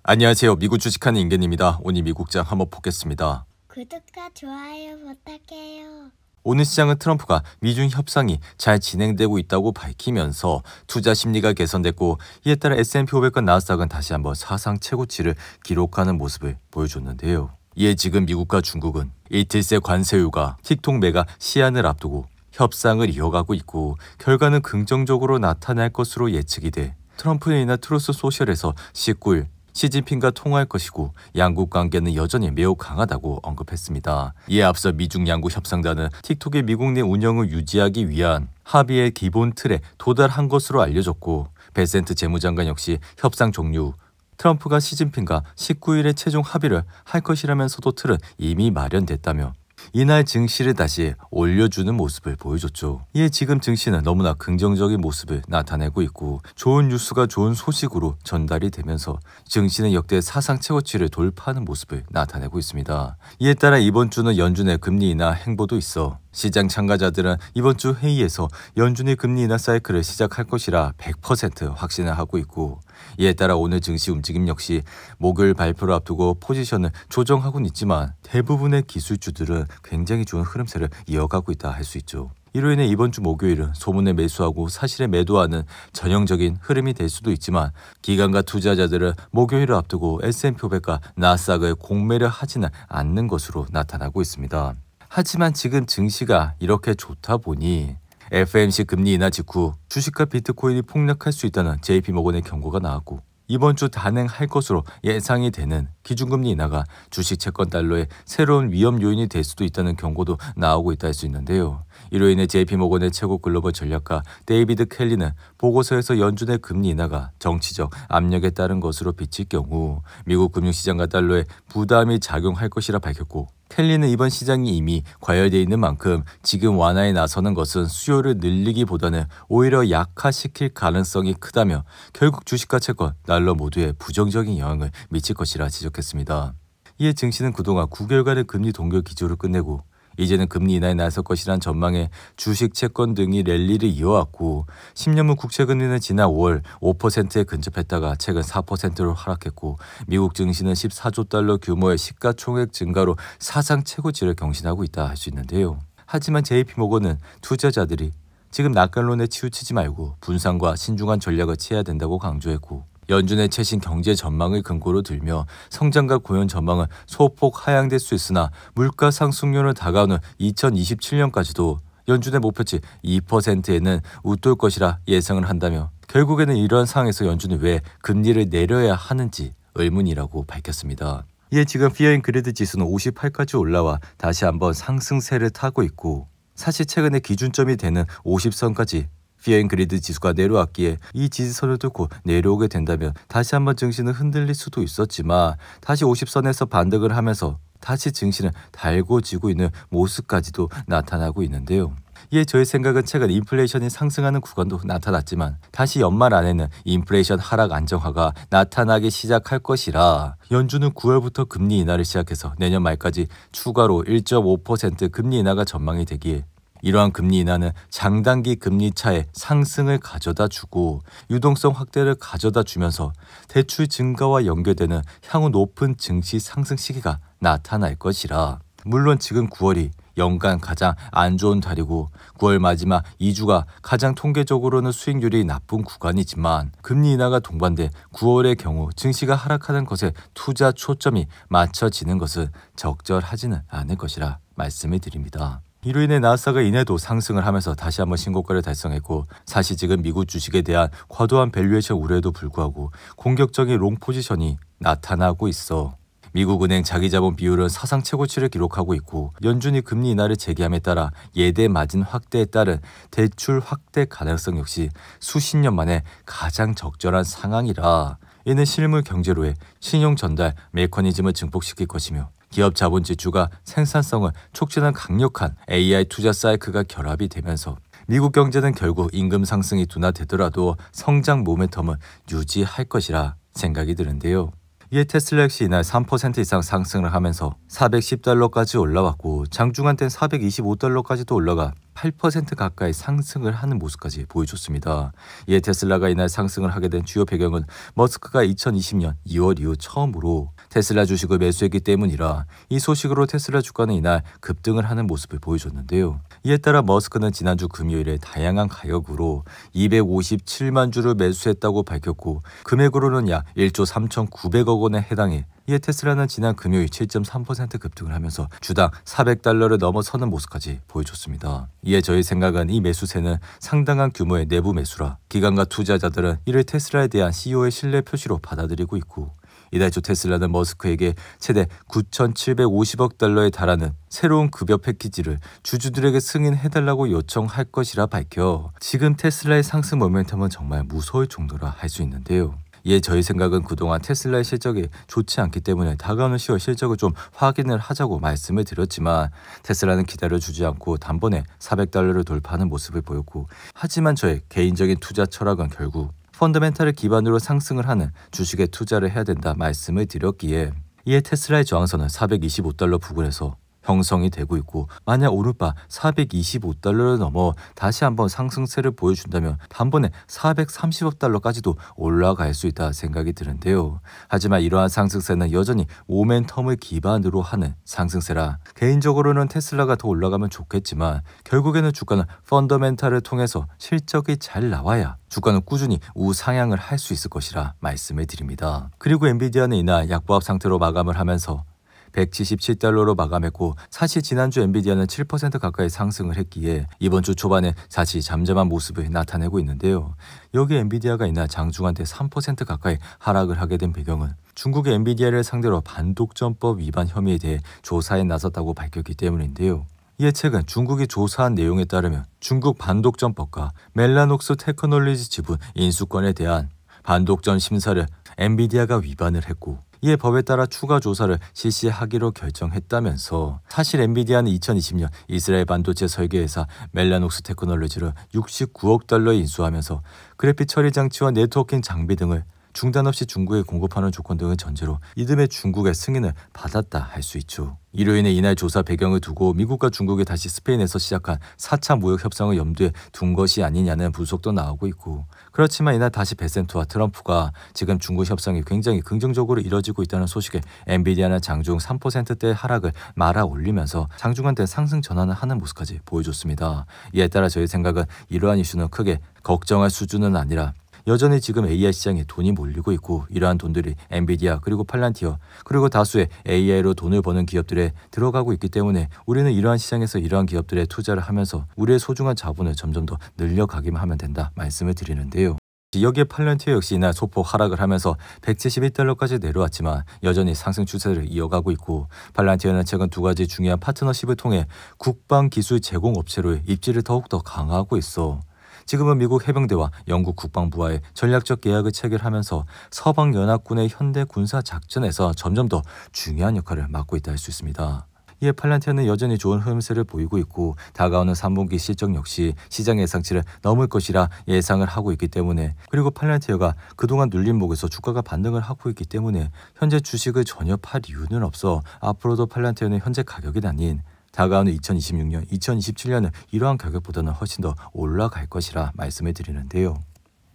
안녕하세요. 미국 주식하는 임계입니다. 오늘 미국장 한번 보겠습니다. 구독과 좋아요 부탁해요. 오늘 시장은 트럼프가 미중 협상이 잘 진행되고 있다고 밝히면서 투자 심리가 개선됐고, 이에 따라 S&P 500과 나스닥은 다시 한번 사상 최고치를 기록하는 모습을 보여줬는데요. 이에 지금 미국과 중국은 이틀새 관세율과 틱톡 매가 시한을 앞두고 협상을 이어가고 있고, 결과는 긍정적으로 나타날 것으로 예측이 돼 트럼프에 인한 트루스 소셜에서 19일 시진핑과 통화할 것이고, 양국 관계는 여전히 매우 강하다고 언급했습니다. 이에 앞서 미중 양국 협상단은 틱톡의 미국 내 운영을 유지하기 위한 합의의 기본 틀에 도달한 것으로 알려졌고, 베센트 재무장관 역시 협상 종료 후 트럼프가 시진핑과 19일에 최종 합의를 할 것이라면서도 틀은 이미 마련됐다며 이날 증시를 다시 올려주는 모습을 보여줬죠. 이에 지금 증시는 너무나 긍정적인 모습을 나타내고 있고, 좋은 뉴스가 좋은 소식으로 전달이 되면서 증시는 역대 사상 최고치를 돌파하는 모습을 나타내고 있습니다. 이에 따라 이번 주는 연준의 금리 인하 행보도 있어 시장 참가자들은 이번 주 회의에서 연준의 금리 인하 사이클을 시작할 것이라 100% 확신을 하고 있고, 이에 따라 오늘 증시 움직임 역시 목요일 발표를 앞두고 포지션을 조정하고는 있지만 대부분의 기술주들은 굉장히 좋은 흐름세를 이어가고 있다 할 수 있죠. 이로 인해 이번 주 목요일은 소문에 매수하고 사실에 매도하는 전형적인 흐름이 될 수도 있지만, 기관과 투자자들은 목요일을 앞두고 S&P 500과 나스닥을 공매를 하지는 않는 것으로 나타나고 있습니다. 하지만 지금 증시가 이렇게 좋다 보니 FOMC 금리 인하 직후 주식과 비트코인이 폭락할 수 있다는 JP모건의 경고가 나왔고, 이번 주 단행할 것으로 예상이 되는 기준금리 인하가 주식 채권 달러의 새로운 위험 요인이 될 수도 있다는 경고도 나오고 있다 할 수 있는데요. 이로 인해 JP모건의 최고 글로벌 전략가 데이비드 켈리는 보고서에서 연준의 금리 인하가 정치적 압력에 따른 것으로 비칠 경우 미국 금융시장과 달러에 부담이 작용할 것이라 밝혔고, 켈리는 이번 시장이 이미 과열되어 있는 만큼 지금 완화에 나서는 것은 수요를 늘리기보다는 오히려 약화시킬 가능성이 크다며 결국 주식과 채권, 달러 모두에 부정적인 영향을 미칠 것이라 지적했습니다. 이에 증시는 그동안 9개월간의 금리 동결 기조를 끝내고 이제는 금리 인하에 나설 것이란 전망에 주식, 채권 등이 랠리를 이어왔고, 10년물 국채금리는 지난 5월 5%에 근접했다가 최근 4%로 하락했고, 미국 증시는 14조 달러 규모의 시가총액 증가로 사상 최고치를 경신하고 있다 할 수 있는데요. 하지만 JP모건은 투자자들이 지금 낙관론에 치우치지 말고 분산과 신중한 전략을 취해야 된다고 강조했고, 연준의 최신 경제 전망을 근거로 들며 성장과 고용 전망은 소폭 하향될 수 있으나 물가 상승률을 다가오는 2027년까지도 연준의 목표치 2%에는 웃돌 것이라 예상을 한다며, 결국에는 이러한 상황에서 연준이 왜 금리를 내려야 하는지 의문이라고 밝혔습니다. 이에 지금 피어 앤 그레드 지수는 58까지 올라와 다시 한번 상승세를 타고 있고, 사실 최근에 기준점이 되는 50선까지 피어 앤 그레드 지수가 내려왔기에 이 지지선을 뚫고 내려오게 된다면 다시 한번 증시는 흔들릴 수도 있었지만, 다시 50선에서 반등을 하면서 다시 증시는 달궈지고 있는 모습까지도 나타나고 있는데요. 이에 저의 생각은 최근 인플레이션이 상승하는 구간도 나타났지만 다시 연말 안에는 인플레이션 하락 안정화가 나타나기 시작할 것이라 연준은 9월부터 금리 인하를 시작해서 내년 말까지 추가로 1.5% 금리 인하가 전망이 되기에 이러한 금리 인하는 장단기 금리 차의 상승을 가져다 주고 유동성 확대를 가져다 주면서 대출 증가와 연결되는 향후 높은 증시 상승 시기가 나타날 것이라, 물론 지금 9월이 연간 가장 안 좋은 달이고 9월 마지막 2주가 가장 통계적으로는 수익률이 나쁜 구간이지만, 금리 인하가 동반돼 9월의 경우 증시가 하락하는 것에 투자 초점이 맞춰지는 것은 적절하지는 않을 것이라 말씀을 드립니다. 이로 인해 나스닥은 이내도 상승을 하면서 다시 한번 신고가를 달성했고, 사실 지금 미국 주식에 대한 과도한 밸류에이션 우려에도 불구하고 공격적인 롱 포지션이 나타나고 있어 미국은행 자기자본 비율은 사상 최고치를 기록하고 있고, 연준이 금리 인하를 재개함에 따라 예대 마진 확대에 따른 대출 확대 가능성 역시 수십 년 만에 가장 적절한 상황이라, 이는 실물 경제로의 신용 전달 메커니즘을 증폭시킬 것이며, 기업 자본 지출과 생산성을 촉진한 강력한 AI 투자 사이클과 결합이 되면서 미국 경제는 결국 임금 상승이 둔화되더라도 성장 모멘텀은 유지할 것이라 생각이 드는데요. 이에 테슬라 역시 이날 3% 이상 상승을 하면서 $410까지 올라왔고, 장중한 땐 $425까지도 올라가 8% 가까이 상승을 하는 모습까지 보여줬습니다. 이에 테슬라가 이날 상승을 하게 된 주요 배경은 머스크가 2020년 2월 이후 처음으로 테슬라 주식을 매수했기 때문이라 이 소식으로 테슬라 주가는 이날 급등을 하는 모습을 보여줬는데요. 이에 따라 머스크는 지난주 금요일에 다양한 가격으로 257만 주를 매수했다고 밝혔고 금액으로는 약 1조 3,900억 원에 해당해 이에 테슬라는 지난 금요일 7.3% 급등을 하면서 주당 $400를 넘어서는 모습까지 보여줬습니다. 이에 저희 생각은 이 매수세는 상당한 규모의 내부 매수라 기관과 투자자들은 이를 테슬라에 대한 CEO의 신뢰 표시로 받아들이고 있고 이달 초 테슬라는 머스크에게 최대 $9,750억 달하는 새로운 급여 패키지를 주주들에게 승인해달라고 요청할 것이라 밝혀 지금 테슬라의 상승 모멘텀은 정말 무서울 정도라 할 수 있는데요. 이에 저희 생각은 그동안 테슬라의 실적이 좋지 않기 때문에 다가오는 10월 실적을 좀 확인을 하자고 말씀을 드렸지만 테슬라는 기다려주지 않고 단번에 $400를 돌파하는 모습을 보였고 하지만 저의 개인적인 투자 철학은 결국 펀더멘탈을 기반으로 상승을 하는 주식에 투자를 해야 된다 말씀을 드렸기에 이에 테슬라의 저항선은 $425 부근에서 형성이 되고 있고 만약 오르바 $425를 넘어 다시 한번 상승세를 보여준다면 단번에 $430억까지도 올라갈 수 있다 생각이 드는데요. 하지만 이러한 상승세는 여전히 모멘텀을 기반으로 하는 상승세라 개인적으로는 테슬라가 더 올라가면 좋겠지만 결국에는 주가는 펀더멘탈을 통해서 실적이 잘 나와야 주가는 꾸준히 우상향을 할 수 있을 것이라 말씀을 드립니다. 그리고 엔비디아는 이날 약보합 상태로 마감을 하면서 $177로 마감했고 사실 지난주 엔비디아는 7% 가까이 상승을 했기에 이번 주 초반에 다시 잠잠한 모습을 나타내고 있는데요. 여기 엔비디아가 이날 장중한테 3% 가까이 하락을 하게 된 배경은 중국의 엔비디아를 상대로 반독점법 위반 혐의에 대해 조사에 나섰다고 밝혔기 때문인데요. 이에 최근 중국이 조사한 내용에 따르면 중국 반독점법과 멜라녹스 테크놀로지 지분 인수권에 대한 반독점 심사를 엔비디아가 위반을 했고 이에 법에 따라 추가 조사를 실시하기로 결정했다면서 사실 엔비디아는 2020년 이스라엘 반도체 설계회사 멜라녹스 테크놀로지를 $69억 인수하면서 그래픽 처리 장치와 네트워킹 장비 등을 중단 없이 중국에 공급하는 조건 등을 전제로 이듬해 중국의 승인을 받았다 할 수 있죠. 이로 인해 이날 조사 배경을 두고 미국과 중국이 다시 스페인에서 시작한 4차 무역 협상을 염두에 둔 것이 아니냐는 분석도 나오고 있고 그렇지만 이날 다시 베센트와 트럼프가 지금 중국 협상이 굉장히 긍정적으로 이뤄지고 있다는 소식에 엔비디아는 장중 3%대 하락을 말아 올리면서 장중한테 상승 전환을 하는 모습까지 보여줬습니다. 이에 따라 저희 생각은 이러한 이슈는 크게 걱정할 수준은 아니라 여전히 지금 AI 시장에 돈이 몰리고 있고 이러한 돈들이 엔비디아 그리고 팔란티어 그리고 다수의 AI로 돈을 버는 기업들에 들어가고 있기 때문에 우리는 이러한 시장에서 이러한 기업들에 투자를 하면서 우리의 소중한 자본을 점점 더 늘려가기만 하면 된다 말씀을 드리는데요. 여기에 팔란티어 역시 이날 소폭 하락을 하면서 $171까지 내려왔지만 여전히 상승 추세를 이어가고 있고 팔란티어는 최근 두 가지 중요한 파트너십을 통해 국방 기술 제공 업체로의 입지를 더욱더 강화하고 있어 지금은 미국 해병대와 영국 국방부와의 전략적 계약을 체결하면서 서방연합군의 현대 군사 작전에서 점점 더 중요한 역할을 맡고 있다 할 수 있습니다. 이에 팔란티어는 여전히 좋은 흐름세를 보이고 있고 다가오는 3분기 실적 역시 시장 예상치를 넘을 것이라 예상을 하고 있기 때문에 그리고 팔란티어가 그동안 눌린 목에서 주가가 반등을 하고 있기 때문에 현재 주식을 전혀 팔 이유는 없어 앞으로도 팔란티어는 현재 가격이 아닌 다가오는 2026년, 2027년은 이러한 가격보다는 훨씬 더 올라갈 것이라 말씀을 드리는데요.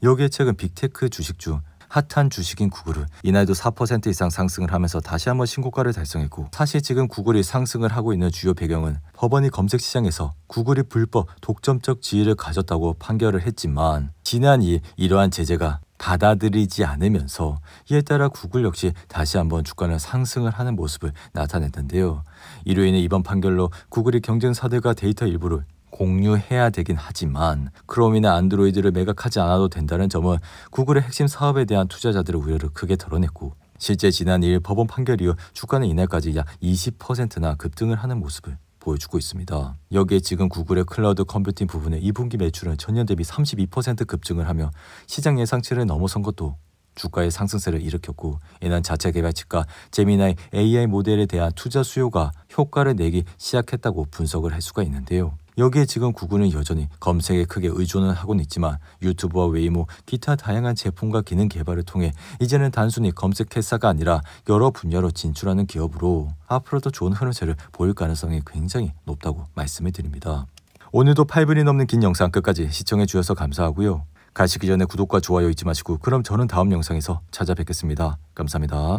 여기에 최근 빅테크 주식 중 핫한 주식인 구글은 이날도 4% 이상 상승을 하면서 다시 한번 신고가를 달성했고 사실 지금 구글이 상승을 하고 있는 주요 배경은 법원이 검색 시장에서 구글이 불법 독점적 지위를 가졌다고 판결을 했지만 지난 2일 이러한 제재가 받아들이지 않으면서 이에 따라 구글 역시 다시 한번 주가는 상승을 하는 모습을 나타냈는데요. 이로 인해 이번 판결로 구글이 경쟁사들과 데이터 일부를 공유해야 되긴 하지만 크롬이나 안드로이드를 매각하지 않아도 된다는 점은 구글의 핵심 사업에 대한 투자자들의 우려를 크게 덜어냈고 실제 지난 2일 법원 판결 이후 주가는 이날까지 약 20%나 급등을 하는 모습을 보여주고 있습니다. 여기에 지금 구글의 클라우드 컴퓨팅 부분의 2분기 매출은 전년 대비 32% 급증을 하며 시장 예상치를 넘어선 것도 주가의 상승세를 일으켰고 이는 자체 개발치과 제미나이 AI 모델에 대한 투자 수요가 효과를 내기 시작했다고 분석을 할 수가 있는데요. 여기에 지금 구글은 여전히 검색에 크게 의존을 하고는 있지만 유튜브와 웨이모, 기타 다양한 제품과 기능 개발을 통해 이제는 단순히 검색 회사가 아니라 여러 분야로 진출하는 기업으로 앞으로도 좋은 흐름세를 보일 가능성이 굉장히 높다고 말씀을 드립니다. 오늘도 8분이 넘는 긴 영상 끝까지 시청해 주셔서 감사하고요. 가시기 전에 구독과 좋아요 잊지 마시고 그럼 저는 다음 영상에서 찾아뵙겠습니다. 감사합니다.